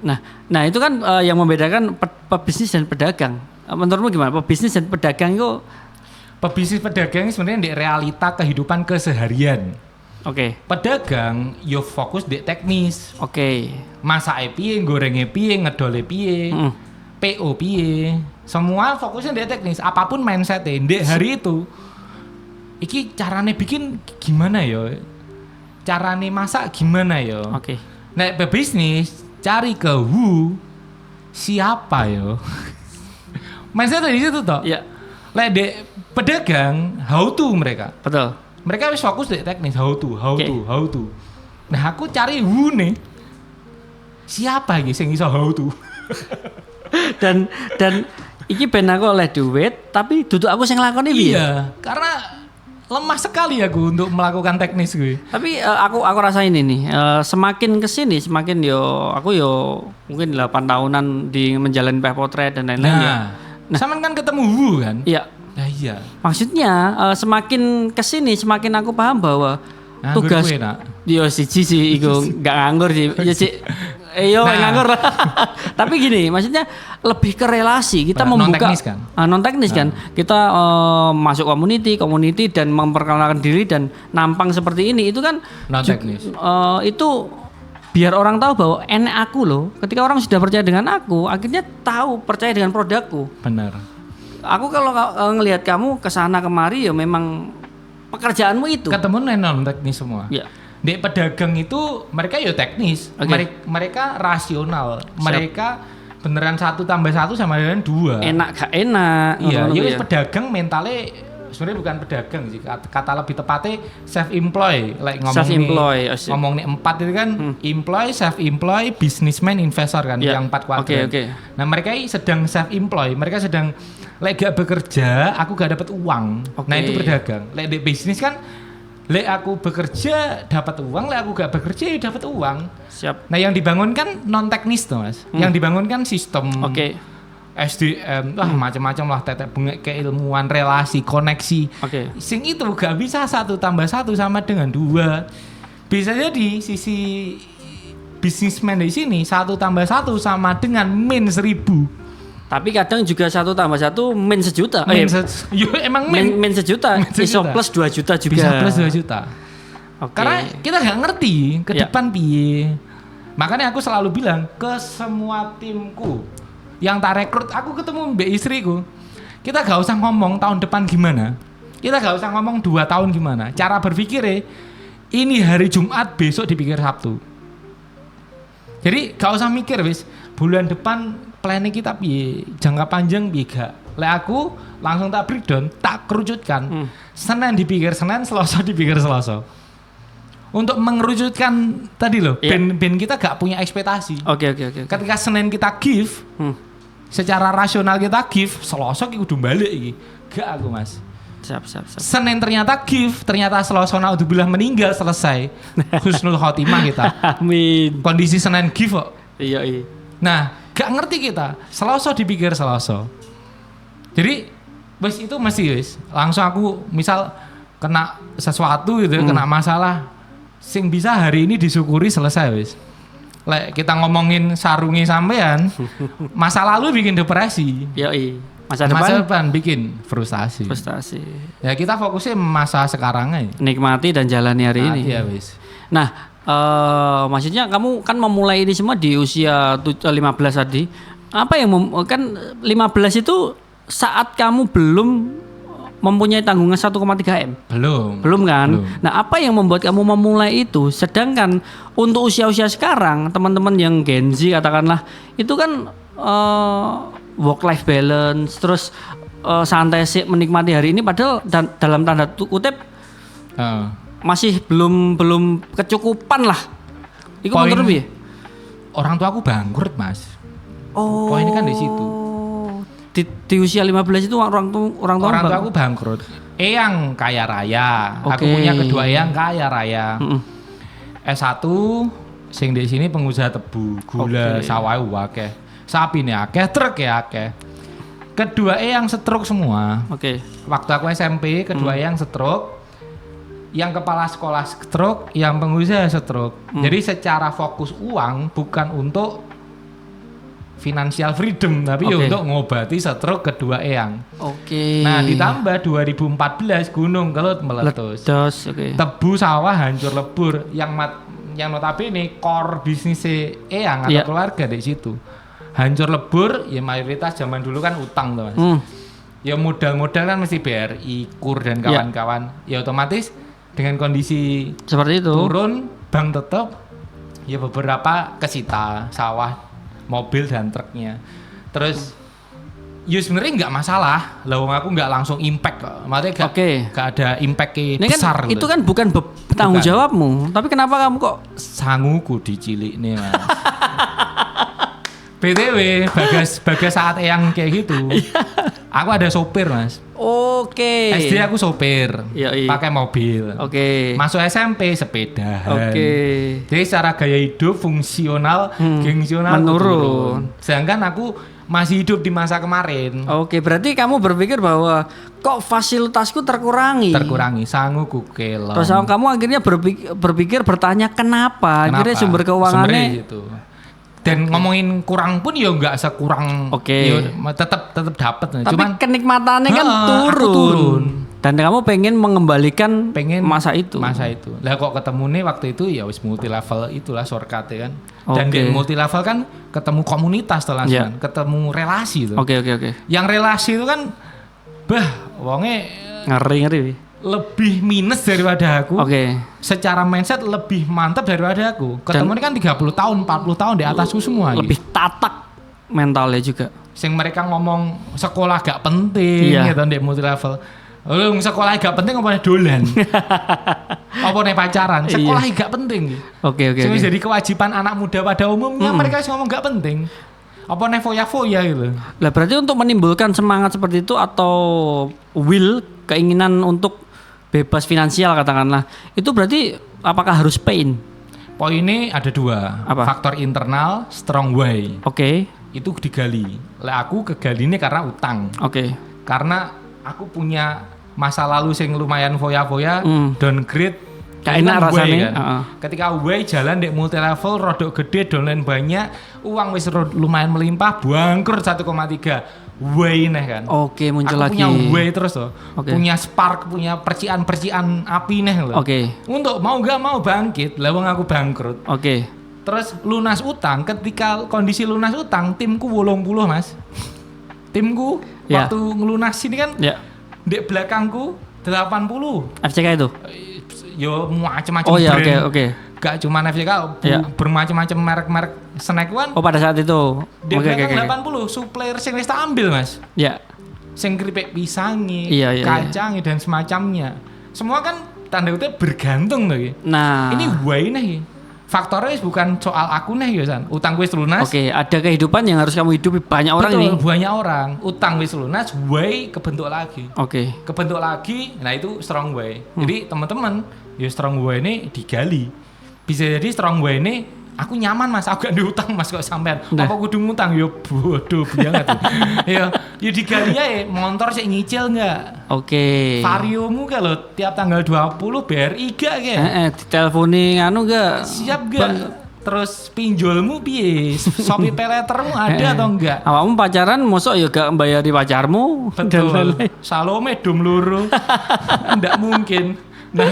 Speaker 2: Nah itu kan yang membedakan pebisnis dan pedagang. Menurutmu gimana? Pebisnis dan pedagang itu?
Speaker 1: Pebisnis pedagang sebenarnya di realita kehidupan keseharian.
Speaker 2: Oke.
Speaker 1: Pedagang yo fokus di teknis.
Speaker 2: Oke.
Speaker 1: Masake piye, gorenge piye, ngedole piye, PO piye. Semua fokusnya di teknis. Apapun mindset-e di hari itu. Iki carane bikin gimana ya? Carane masak gimana ya?
Speaker 2: Oke.
Speaker 1: Nek pebisnis cari ke siapa ya? Mindset di situ toh.
Speaker 2: Iya.
Speaker 1: Lek dek pedagang how to mereka.
Speaker 2: Betul.
Speaker 1: Mereka wis fokus di teknis how to. Nah aku cari nih. Siapa iki sing iso how to?
Speaker 2: dan iki ben aku oleh duit tapi duduk aku sing nglakoni piye?
Speaker 1: Iya, karena lemah sekali aku untuk melakukan teknis gue.
Speaker 2: Tapi aku rasain ini semakin kesini semakin aku mungkin 8 tahunan di menjalani potret dan lain-lain ya.
Speaker 1: Nah, sama kan ketemu kan?
Speaker 2: Iya.
Speaker 1: Nah, iya.
Speaker 2: Maksudnya semakin kesini semakin aku paham bahwa tugas siji sih iku gak nganggur sih. Ya sih. Nganggur lah. Tapi gini, maksudnya lebih ke relasi. Kita membuka non teknis kan. Kita masuk community dan memperkenalkan diri dan nampang seperti ini itu kan
Speaker 1: non teknis.
Speaker 2: Itu biar orang tahu bahwa enak aku loh. Ketika orang sudah percaya dengan aku, akhirnya tahu percaya dengan produkku.
Speaker 1: Benar.
Speaker 2: Aku kalau ngelihat kamu kesana kemari ya memang pekerjaanmu itu.
Speaker 1: Ketemu non teknis semua.
Speaker 2: Iya.
Speaker 1: Di pedagang itu mereka ya teknis, mereka rasional, mereka beneran 1 + 1 sama dengan 2.
Speaker 2: Enak gak enak.
Speaker 1: Iya, ya pedagang mentalnya sebenarnya bukan pedagang sih, kata lebih tepatnya self employ, like ngomong nih 4 itu kan employ, self employ, businessman, investor kan, yang 4 kuadran. Nah mereka sedang self employ, mereka sedang gak bekerja, aku gak dapat uang. Nah itu pedagang. Di bisnis kan aku bekerja dapat uang, aku gak bekerja ya dapat uang.
Speaker 2: Siap.
Speaker 1: Nah yang dibangun kan non teknis tuh Mas. Yang dibangun kan sistem SDM, macam-macam lah, tetek bengek keilmuan, relasi, koneksi. Sing itu gak bisa 1 + 1 sama dengan 2. Bisa jadi sisi bisnismen di sini 1 + 1 sama dengan min 1000.
Speaker 2: Tapi kadang juga 1 + 1 min sejuta.
Speaker 1: Emang
Speaker 2: min sejuta. Bisa plus 2 juta juga.
Speaker 1: Bisa plus 2 juta. Karena kita nggak ngerti ke depan piye. Makanya aku selalu bilang ke semua timku yang tak rekrut, aku ketemu mbak istriku. Kita gak usah ngomong tahun depan gimana. Kita gak usah ngomong 2 tahun gimana. Cara berpikirnya ini hari Jumat, besok dipikir Sabtu. Jadi gak usah mikir wis bulan depan planning kita piye, jangka panjang piye gak. Lek aku langsung tak breakdown, tak kerucutkan. Senin dipikir Senin, Selasa dipikir Selasa. Untuk mengerucutkan tadi loh, ben kita gak punya ekspektasi.
Speaker 2: Oke.
Speaker 1: Ketika Senin kita give, secara rasional kita give, Selasa ki kudu balik iki. Gak aku Mas.
Speaker 2: Siap.
Speaker 1: Senin ternyata give, ternyata Selasa naudzubillah meninggal, selesai. Husnul khotimah kita.
Speaker 2: Amin.
Speaker 1: Kondisi Senin give kok.
Speaker 2: Iya.
Speaker 1: Nah, gak ngerti kita. Selasa dipikir Selasa. Jadi wis itu mesti wis. Langsung aku misal kena sesuatu gitu, kena masalah, sing bisa hari ini disyukuri, selesai wis. Lek kita ngomongin sarungi sampean, masa lalu bikin depresi.
Speaker 2: Yoi.
Speaker 1: Masa depan bikin frustasi. Ya kita fokusnya masa sekarang aja.
Speaker 2: Nikmati dan jalani hari ini.
Speaker 1: Iya wis.
Speaker 2: Nah, maksudnya kamu kan memulai ini semua di usia 15 tadi. Apa yang kan 15 itu saat kamu belum mempunyai tanggungan 1,3 M? Belum kan? Belum. Nah, apa yang membuat kamu memulai itu? Sedangkan untuk usia-usia sekarang, teman-teman yang Gen Z katakanlah, itu kan work life balance, terus santai sih menikmati hari ini, padahal dalam tanda kutip masih belum kecukupan lah. Iku menurut piye?
Speaker 1: Orang tua aku bangkrut, Mas. Poinnya kan di situ.
Speaker 2: Di usia 15 itu orang tua
Speaker 1: aku bangkrut. Eyang kaya raya. Aku punya kedua eyang kaya raya. S1 sing di sini pengusaha tebu, gula, sawah akeh. Sapi nih akeh, truk ya akeh. Kedua eyang stroke semua. Waktu aku SMP, kedua eyang stroke. Yang kepala sekolah stroke, yang pengusaha stroke. Jadi secara fokus uang bukan untuk financial freedom, tapi untuk ngobati stroke kedua eyang. Nah, ditambah 2014 gunung kelut meletus. Tebu sawah hancur lebur. Yang notabene core bisnis eyang atau keluarga di situ. Hancur lebur, ya mayoritas zaman dulu kan utang tuh, Mas. Ya modal-modal kan mesti BRI, KUR dan kawan-kawan. Ya otomatis dengan kondisi
Speaker 2: seperti itu
Speaker 1: turun, bank tetap ya beberapa kesita sawah, mobil dan truknya. Terus ya sebenarnya nggak masalah, lah aku nggak langsung impact kok. Maksudnya nggak ada impact besar.
Speaker 2: Kan, itu kan bukan tanggung jawabmu, tapi kenapa kamu kok
Speaker 1: sanguku dicilik nih, Mas. BTW, bagas saat yang kayak gitu. Aku ada sopir, Mas. SD aku sopir, pakai mobil. Masuk SMP sepeda. Jadi secara gaya hidup fungsional, gengsional menurun. Sedangkan aku masih hidup di masa kemarin.
Speaker 2: Berarti kamu berpikir bahwa kok fasilitasku terkurangi,
Speaker 1: sanguku kelon.
Speaker 2: Terus kamu akhirnya berpikir bertanya kenapa? Akhirnya sumber keuangannya
Speaker 1: itu. Dan ngomongin kurang pun ya nggak sekurang, tetap dapat.
Speaker 2: Tapi cuman kenikmatannya kan turun. Dan kamu pengen mengembalikan masa itu. Lah kok ketemu nih waktu itu ya wis multi level itulah shortcut ya kan. Dan di multi level kan ketemu komunitas telah ketemu relasi tuh. Yang relasi itu kan wonge ngeri. Lebih minus daripada aku. Secara mindset lebih mantap daripada aku. Ketemu ini kan 30 tahun, 40 tahun di atasku semua. Lebih tatak mentalnya juga.
Speaker 1: Sing mereka ngomong sekolah gak penting gitu di multi level. Sekolah gak penting apa dolan? Apa nih pacaran? Sekolah gak penting. Sing jadi kewajiban anak muda pada umumnya mereka ngomong gak penting. Apa nih foya-foya gitu.
Speaker 2: Lah berarti untuk menimbulkan semangat seperti itu atau keinginan untuk bebas finansial katakanlah, itu berarti apakah harus pain?
Speaker 1: Poinnya ada dua. Faktor internal, strong way. Itu digali. Lah aku kegali ini karena utang. Karena aku punya masa lalu yang lumayan foya-foya, downgrade.
Speaker 2: Enak rasanya.
Speaker 1: Kan? Ketika way jalan di multi level, rodok gede, downline banyak, uang wis lumayan melimpah, bangkrut 1,3. Way nih kan.
Speaker 2: Muncul
Speaker 1: aku
Speaker 2: lagi.
Speaker 1: Punya way terus loh. Punya spark, punya percikan api nih loh. Untuk mau gak mau bangkit, lah wong aku bangkrut. Terus lunas utang, ketika kondisi lunas utang, timku 80, Mas. Timku waktu ngelunas ini kan di belakangku 80.
Speaker 2: FCK itu?
Speaker 1: Yo macam-macam brand. Gak cuma FCK, bermacam-macam merek-merek snack kan.
Speaker 2: Pada saat itu.
Speaker 1: Di belakang 80 supplier sing wis tak ambil, Mas. Sing keripik pisangi, kacangi dan semacamnya. Semua kan tanda kutip bergantung lagi.
Speaker 2: Nah,
Speaker 1: ini way nih. Faktornya bukan soal aku nih ya, San. Utang wis lunas.
Speaker 2: Ada kehidupan yang harus kamu hidupi banyak orang ini.
Speaker 1: Banyak orang. Utang wis lunas, way kebentuk lagi. Kebentuk lagi. Nah, itu strong way. Jadi teman-teman, ya strong way ini digali. Bisa jadi strong way ini aku nyaman, Mas, aku gak diutang, Mas, kok sampean. Apa kudu ngutang? Yo bodoh banget. Ya digali ya motor sik nyicil enggak? Variomu kalau tiap tanggal 20 BRI gak kayak?
Speaker 2: Diteleponi enggak?
Speaker 1: Siap gak? Terus pinjolmu piye? Shopee paylettermu ada atau enggak?
Speaker 2: Awakmu pacaran mosok ya gak mbayari pacarmu?
Speaker 1: Betul. Salome dom loro. Enggak mungkin. Nah,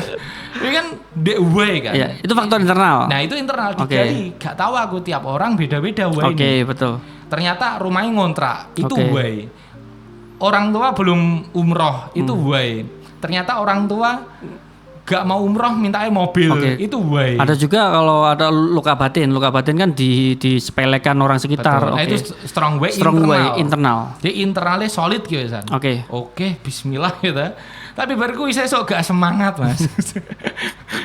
Speaker 1: ini kan the way kan.
Speaker 2: Itu faktor internal.
Speaker 1: Nah, itu internal digali. Gak tahu aku, tiap orang beda-beda way.
Speaker 2: Betul.
Speaker 1: Ternyata rumahnya ngontrak, itu way. Orang tua belum umroh, itu way. Ternyata orang tua gak mau umroh mintanya mobil. Itu wae.
Speaker 2: Ada juga kalau ada luka batin kan disepelekan orang sekitar.
Speaker 1: Nah, itu strong way
Speaker 2: internal.
Speaker 1: Jadi internalnya solid gitu kan. Oke, bismillah gitu. Tapi baru saya sok gak semangat Mas.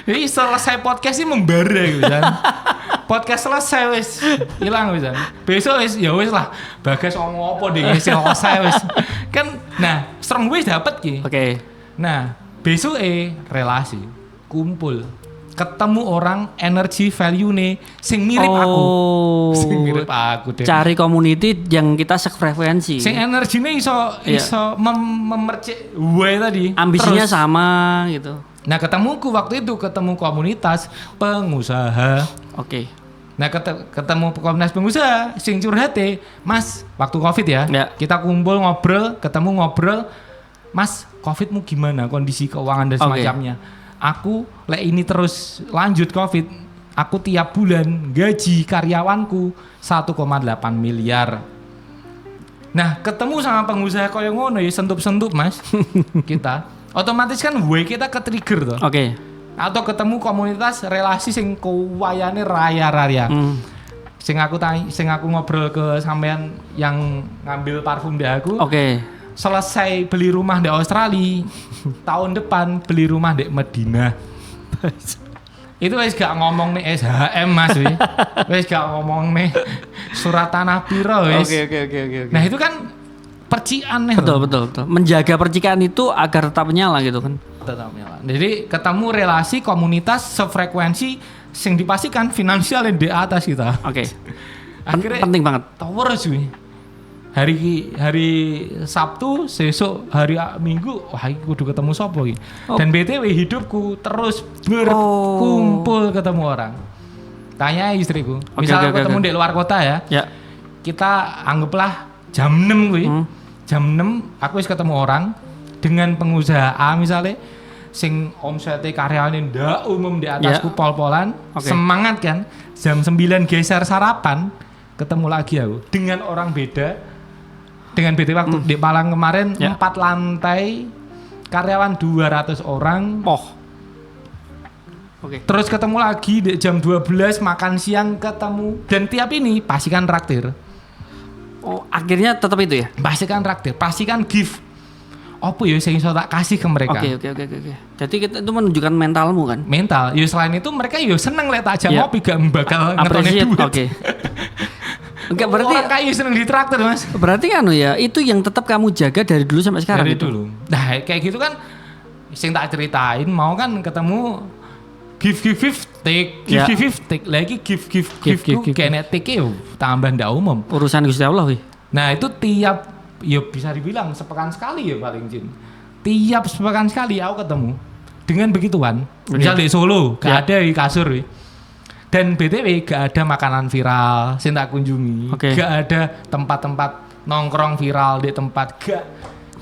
Speaker 1: Jadi selesai podcast ini membara gitu kan. Podcast selesai wis hilang wis. Besok wis ya wis lah. Bagas ngomong apa deh selesai wis. Kan nah strong way dapat ki. Nah, besok relasi kumpul ketemu orang energi value nih sing mirip aku. Sing mirip aku deh.
Speaker 2: Cari community yang kita sefrekuensi.
Speaker 1: Sing energinya iso memercik wae tadi.
Speaker 2: Ambisinya terus sama gitu.
Speaker 1: Nah, ketemu komunitas pengusaha. Nah, ketemu komunitas pengusaha sing curhat Mas, waktu Covid ya. Kita kumpul ketemu ngobrol. Mas, Covid-mu gimana? Kondisi keuangan dan semacamnya. Aku ini terus lanjut Covid, aku tiap bulan gaji karyawanku 1,8 miliar. Nah, ketemu sama pengusaha koyo ngono ya sentup-sentup Mas. Kita otomatis kan kita ke-trigger toh. Atau ketemu komunitas relasi sing kuwayane raya-raya. Sing aku ngobrol ke sampean yang ngambil parfum di aku. Selesai beli rumah di Australia, tahun depan beli rumah di Medina. Itu wis gak ngomong nih SHM Mas wis gak ngomong nih surat tanah piro wis. Oke. Nah itu kan percikan nih.
Speaker 2: Betul. Menjaga percikan itu agar tetap menyala gitu kan.
Speaker 1: Tetap menyala. Jadi ketemu relasi komunitas sefrekuensi sing dipastikan finansial yang di atas kita. Akhirnya
Speaker 2: penting banget.
Speaker 1: Tower cuy. Hari Sabtu, sesuk hari Minggu, wah iki kudu ketemu sapa iki. Dan BTW hidupku terus berkumpul ketemu orang. Tanya istriku. Misal ketemu di luar kota ya. Kita anggaplah jam 6 kuwi. Jam 6 aku wis ketemu orang dengan pengusaha A misalnya sing omsete karyane ndak umum di atasku pol-polan. Semangat kan. Jam 9 geser sarapan, ketemu lagi aku dengan orang beda. Dengan BT waktu di Malang kemarin 4 lantai karyawan 200 orang. Terus ketemu lagi di jam 12 makan siang ketemu dan tiap ini pastikan traktir.
Speaker 2: Akhirnya tetap itu ya?
Speaker 1: Pastikan traktir, pastikan gift. Apa ya sing iso tak kasih ke mereka.
Speaker 2: Oke. Jadi itu menunjukkan mentalmu kan?
Speaker 1: Mental. Ya selain itu mereka ya seneng lihat aja ngopi gak bakal ngetone duit. Enggak berarti orang kayu seneng ditraktir Mas.
Speaker 2: Berarti kan ya itu yang tetap kamu jaga dari dulu sampai sekarang.
Speaker 1: Dari dulu. Nah kayak gitu kan sing tak ceritain mau kan ketemu give take lagi give kayaknya take tambah ndak umum.
Speaker 2: Urusan Gusti Allah wih.
Speaker 1: Nah itu tiap ya bisa dibilang sepekan sekali ya paling Jin. Tiap sepekan sekali aku ketemu dengan begituan. Misal di Solo gak ada di kasur wih. Dan BTW gak ada makanan viral sing tak kunjungi. Gak ada tempat-tempat nongkrong viral di tempat gak.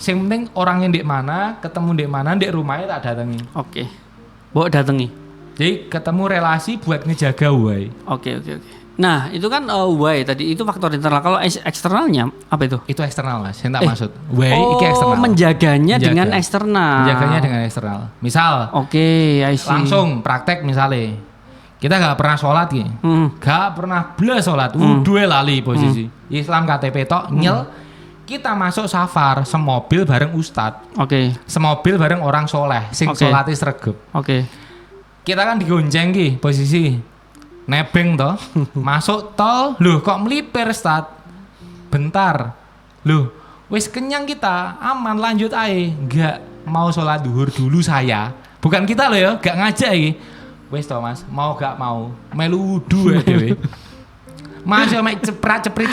Speaker 1: Sing penting orangnya di mana, ketemu di mana, di rumahnya tak datangi.
Speaker 2: Bawa datangi.
Speaker 1: Jadi ketemu relasi buat ngejaga wae.
Speaker 2: Oke. Nah, itu kan wae tadi itu faktor internal. Kalau eksternalnya apa itu?
Speaker 1: Itu eksternal Mas, yang tak maksud. Wae iki eksternal.
Speaker 2: Menjaganya dengan eksternal.
Speaker 1: Menjaganya dengan eksternal. Misal,
Speaker 2: I see.
Speaker 1: Langsung praktek misalnya. Kita gak pernah sholat ya, gak pernah belas sholat, dua lali posisi. Islam KTP tok nyel, kita masuk safar semobil bareng ustad, semobil bareng orang soleh, sing sholatnya sregep. Kita kan digonceng ki posisi, nebeng toh, masuk tol, loh kok melipir ustad, bentar, loh, wis kenyang kita, aman lanjut aja, gak mau sholat duhur dulu saya, bukan kita loh ya, gak ngajak ya. Wes toh Mas, mau gak mau melu wudu ya dewe. Mas yo mek ceprit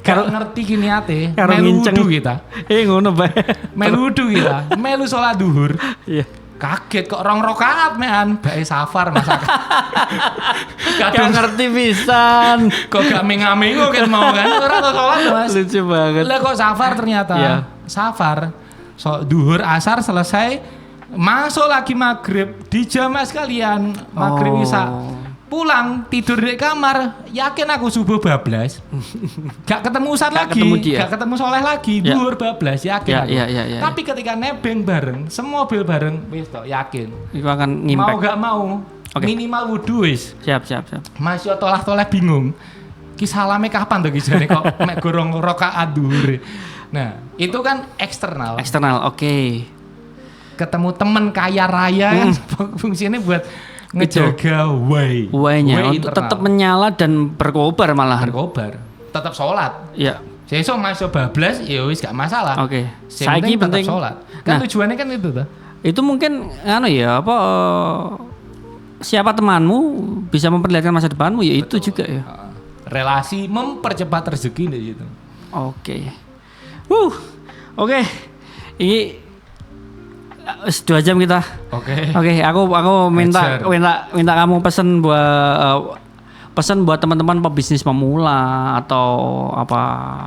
Speaker 1: karo ngerti ki niate, melu wudu kita.
Speaker 2: Ngono bae.
Speaker 1: Melu wudu kita, melu salat duhur. Kaget kok 2 rakaat mean bae safar Mas.
Speaker 2: Kadang ngerti pisan.
Speaker 1: Kok gak mengamingo kan mau kan ora tau salat Mas.
Speaker 2: Lucu banget.
Speaker 1: Lah kok safar ternyata. Safar. So duhur asar selesai. Masuk lagi maghrib di jamaah sekalian maghrib isya pulang tidur di kamar, yakin aku subuh bablas. Gak ketemu Ustaz lagi, gak ketemu Soleh lagi, duhur bablas, yakin aku. Tapi ketika nebeng bareng, semobil bareng, wis tok yakin.
Speaker 2: Itu akan ngimpact.
Speaker 1: Mau gak mau, minimal wudu wis.
Speaker 2: Siap.
Speaker 1: Masih tolah-tolah bingung. Ki salame kapan to ki jane kok mek gorong rakaat duhur. Nah, itu kan eksternal.
Speaker 2: Oke.
Speaker 1: Ketemu temen kaya raya kan fungsinya buat ngejaga
Speaker 2: why-nya untuk tetap menyala dan berkobar malahan.
Speaker 1: Tetap sholat.
Speaker 2: Iya.
Speaker 1: Sesuk masuk bablas ya wis gak masalah.
Speaker 2: Oke.
Speaker 1: Saiki penting sholat. Kan tujuannya kan itu tuh.
Speaker 2: Itu mungkin siapa temanmu bisa memperlihatkan masa depanmu ya. Betul. Itu juga ya.
Speaker 1: Relasi mempercepat rezeki di situ.
Speaker 2: Oke. Oke. Ini 2 jam kita. Oke, aku minta kamu pesan buat teman-teman pebisnis pemula atau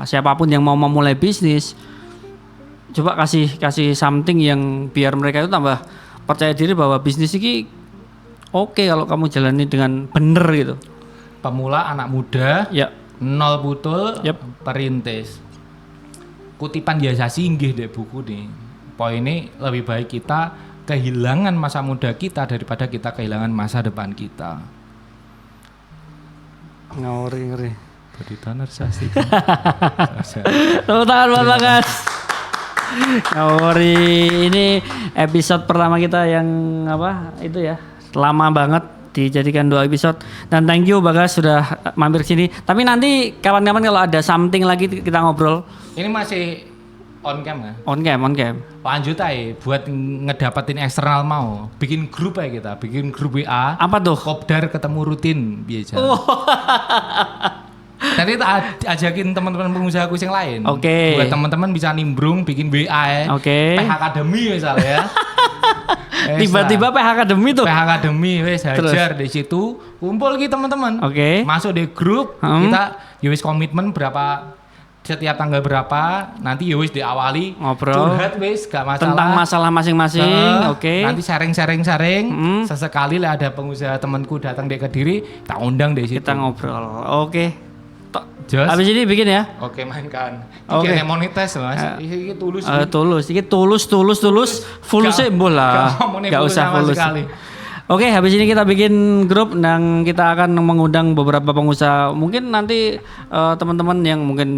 Speaker 2: siapapun yang mau memulai bisnis. Coba kasih something yang biar mereka itu tambah percaya diri bahwa bisnis ini oke kalau kamu jalani dengan bener gitu.
Speaker 1: Pemula, anak muda, nol butul, perintis. Kutipan biasa singgih deh buku nih. Poinnya lebih baik kita kehilangan masa muda kita daripada kita kehilangan masa depan kita.
Speaker 2: Ngeri.
Speaker 1: Berita narsasi.
Speaker 2: Tepuk tangan buat Bagas. Ngeri. Ini episode pertama kita yang itu ya. Lama banget dijadikan 2 episode. Dan thank you Bagas sudah mampir sini. Tapi nanti kapan-kapan kalau ada something lagi kita ngobrol.
Speaker 1: Ini masih on cam kan?
Speaker 2: On cam.
Speaker 1: Lanjut aja buat ngedapetin eksternal mau. Bikin grup aja kita, bikin grup WA.
Speaker 2: Apa tuh?
Speaker 1: Kopdar ketemu rutin biasa. Nanti ajakin teman-teman pengusaha aku yang lain.
Speaker 2: Oke.
Speaker 1: Buat teman-teman bisa nimbrung bikin WA ya.
Speaker 2: Oke.
Speaker 1: PH Academy misalnya ya.
Speaker 2: Tiba-tiba PH Academy tuh.
Speaker 1: PH Academy wes hajar di situ, kumpul gitu teman-teman.
Speaker 2: Oke.
Speaker 1: Masuk di grup, kita wis komitmen berapa setiap tanggal berapa, nanti ya wis diawali
Speaker 2: ngobrol
Speaker 1: curhat wis gak masalah
Speaker 2: tentang masalah masing-masing. Oke.
Speaker 1: Nanti sharing sesekali lah ada pengusaha temanku datang di Kediri, tak undang di situ.
Speaker 2: Kita ngobrol. Oke.
Speaker 1: Jos.
Speaker 2: Habis ini bikin ya.
Speaker 1: Oke, mainkan. Iki monetis Mas. Iki tulus.
Speaker 2: Iki tulus. Fulus sih bola. Enggak usah fulus. Oke, habis ini kita bikin grup dan kita akan mengundang beberapa pengusaha. Mungkin nanti teman-teman yang mungkin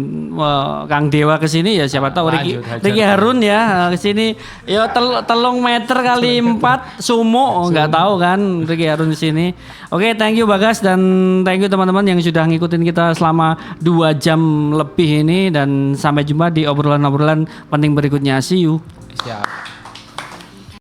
Speaker 2: Kang Dewa ke sini ya siapa tahu Ricky Harun ya ke sini. Ya 3 meter kali 4 sumo enggak tahu kan Ricky Harun di sini. Oke, thank you Bagas dan thank you teman-teman yang sudah ngikutin kita selama 2 jam lebih ini dan sampai jumpa di obrolan-obrolan penting berikutnya. See you.
Speaker 1: Siap.